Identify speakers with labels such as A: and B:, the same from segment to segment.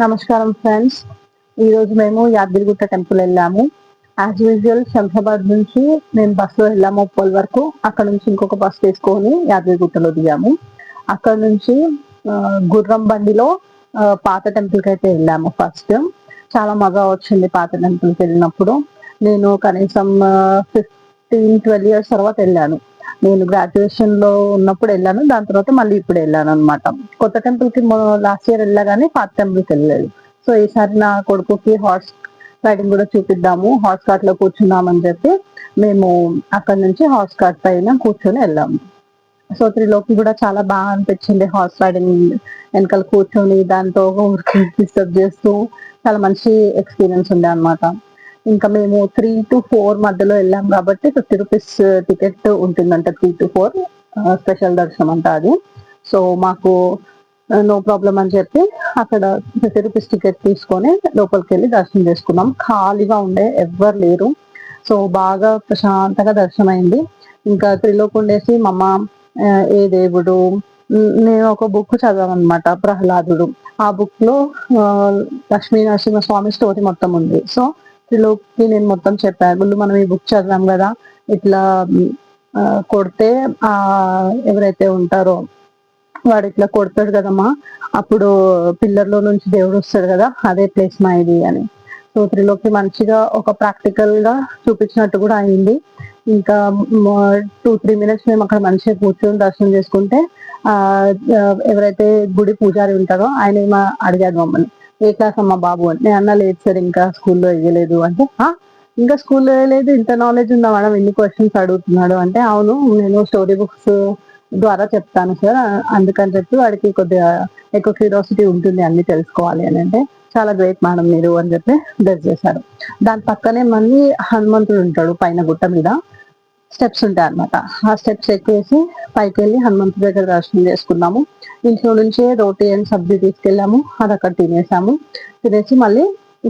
A: నమస్కారం ఫ్రెండ్స్. ఈరోజు మేము యాదగిరిగుట్ట టెంపుల్ వెళ్ళాము. యాజ్ యూజువల్ శంషాబాద్ నుంచి మేము బస్సులో వెళ్ళాము ఉప్పల్ వరకు. అక్కడ నుంచి ఇంకొక బస్ తీసుకొని యాదగిరిగుట్టలో దిగాము. అక్కడ నుంచి గుర్రం బండిలో పాత టెంపుల్కి అయితే వెళ్ళాము. ఫస్ట్ చాలా మజా వచ్చింది పాత టెంపుల్కి వెళ్ళినప్పుడు. నేను కనీసం 15-12 ఇయర్స్ తర్వాత వెళ్ళాను. నేను గ్రాడ్యుయేషన్ లో ఉన్నప్పుడు వెళ్ళాను, దాని తర్వాత మళ్ళీ ఇప్పుడు వెళ్ళాను అనమాట. కొత్త టెంపుల్ కి లాస్ట్ ఇయర్ వెళ్ళా కానీ పాత టెంపుల్ కి వెళ్ళలేదు. సో ఈసారి నా కొడుకుకి హార్స్ రైడింగ్ కూడా చూపిద్దాము, హార్స్ కార్ట్ లో కూర్చున్నామని చెప్పి మేము అక్కడ నుంచి హార్స్ కార్ట్ పైన కూర్చొని వెళ్ళాము. సో త్రిలోకి కూడా చాలా బాగా అనిపించింది హార్స్ రైడింగ్ వెనకాల కూర్చొని దాంతో డిస్టర్బ్ చేస్తూ చాలా మంచి ఎక్స్పీరియన్స్ ఉండే అనమాట. ఇంకా మేము 3 to 4 మధ్యలో వెళ్ళాం కాబట్టి 50 రూపీస్ టికెట్ ఉంటుందంట. 3 to 4 స్పెషల్ దర్శనం అంట అది. సో మాకు నో ప్రాబ్లం అని చెప్పి అక్కడ 50 రూపీస్ టికెట్ తీసుకొని లోపలికి వెళ్ళి దర్శనం చేసుకున్నాం. ఖాళీగా ఉండే, ఎవ్వరు లేరు. సో బాగా ప్రశాంతంగా దర్శనం అయింది. ఇంకా త్రిలోక్ ఉండేసి మమ్మ ఏ దేవుడు, నేను ఒక బుక్ చదివాను అనమాట, ప్రహ్లాదుడు. ఆ బుక్ లో లక్ష్మీ నరసింహ స్వామి స్టోరీ మొత్తం ఉంది. సో త్రిలోక్కి నేను మొత్తం చెప్పాను, మనం ఈ బుక్ చదివాం కదా, ఇట్లా కొడితే ఎవరైతే ఉంటారో వాడు ఇట్లా కొడతాడు కదమ్మా, అప్పుడు పిల్లర్లో నుంచి దేవుడు వస్తాడు కదా, అదే ప్లేస్ మా ఇది అని. సో త్రిలోక్కి మంచిగా ఒక ప్రాక్టికల్ గా చూపించినట్టు కూడా అయింది. ఇంకా 2-3 మినిట్స్ మేము అక్కడ మంచిగా కూర్చొని దర్శనం చేసుకుంటే ఎవరైతే గుడి పూజారి ఉంటారో ఆయన అడిగాడు మమ్మల్ని, ఏ క్లాస్ అమ్మా బాబు అని. నేను అన్నా, లేదు సార్ ఇంకా స్కూల్లో వేయలేదు అంటే, ఇంకా స్కూల్లో వేయలేదు, ఇంత నాలెడ్జ్ ఉందా మేడం, ఎన్ని క్వశ్చన్స్ అడుగుతున్నాడు అంటే, అవును నేను స్టోరీ బుక్స్ ద్వారా చెప్తాను సార్, అందుకని చెప్పి వాడికి కొద్దిగా ఎక్కువ క్యూరియాసిటీ ఉంటుంది అన్ని తెలుసుకోవాలి అని. అంటే చాలా గ్రేట్ మేడం మీరు అని చెప్పి బ్లెస్ చేశారు. దాని పక్కనే మళ్ళీ హనుమంతుడు ఉంటాడు పైన గుట్ట మీద, స్టెప్స్ ఉంటాయి అనమాట. ఆ స్టెప్స్ ఎక్కేసి పైకి వెళ్ళి హనుమంతుడి దగ్గర దర్శనం చేసుకున్నాము. ఇంట్లో నుంచే రోటీ అండ్ సబ్జీ తీసుకెళ్ళాము, అది అక్కడ తినేసి మళ్ళీ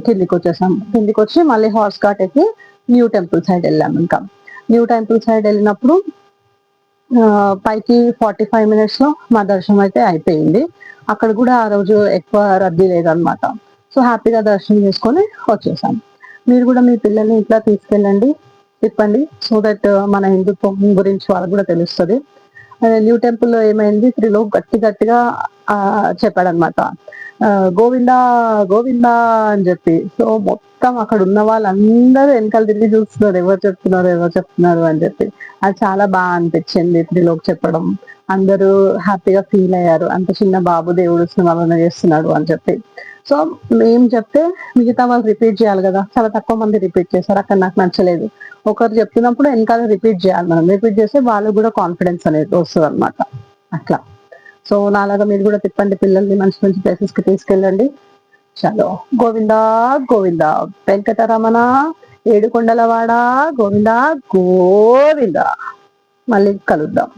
A: కిందికి వచ్చేసాము. కిందికి వచ్చి మళ్ళీ హార్స్ కార్ట్ ఎక్కి న్యూ టెంపుల్ సైడ్ వెళ్ళాము. ఇంకా న్యూ టెంపుల్ సైడ్ వెళ్ళినప్పుడు పైకి 45 మినిట్స్ లో మా దర్శనం అయితే అయిపోయింది. అక్కడ కూడా ఆ రోజు ఎక్కువ రద్దీ లేదనమాట. సో హ్యాపీగా దర్శనం చేసుకొని వచ్చేసాం. మీరు కూడా మీ పిల్లల్ని ఇట్లా తీసుకెళ్ళండి, తిప్పండి, సో దట్ మన హిందుత్వం గురించి వాళ్ళకు కూడా తెలుస్తుంది. న్యూ టెంపుల్ లో ఏమైంది, త్రిలోక్ గట్టిగా చెప్పాడనమాట, గోవిందా గోవిందా అని చెప్పి. సో మొత్తం అక్కడ ఉన్న వాళ్ళందరూ వెనకాల తిరిగి చూస్తున్నారు, ఎవరు చెప్తున్నారు అని చెప్పి. అది చాలా బాగా అనిపించింది త్రిలోక్ చెప్పడం. అందరూ హ్యాపీగా ఫీల్ అయ్యారు, అంత చిన్న బాబు దేవుడు స్మరణ చేస్తున్నాడు అని చెప్పి. సో మేము చెప్తే మిగతా వాళ్ళు రిపీట్ చేయాలి కదా, చాలా తక్కువ మంది రిపీట్ చేశారు. అక్కడ నాకు నచ్చలేదు. ఒకరు చెప్తున్నప్పుడు వెనకాల రిపీట్ చేయాలి, మనం రిపీట్ చేస్తే వాళ్ళకు కూడా కాన్ఫిడెన్స్ అనేది వస్తుంది అనమాట. అట్లా. సో నాలాగా మీరు కూడా తిప్పండి, పిల్లల్ని మంచి మంచి ప్లేసెస్ కి తీసుకెళ్ళండి. చలో, గోవిందా గోవిందా వెంకటరమణ ఏడుకొండలవాడ గోవిందా గోవిందా. మళ్ళీ కలుద్దాం.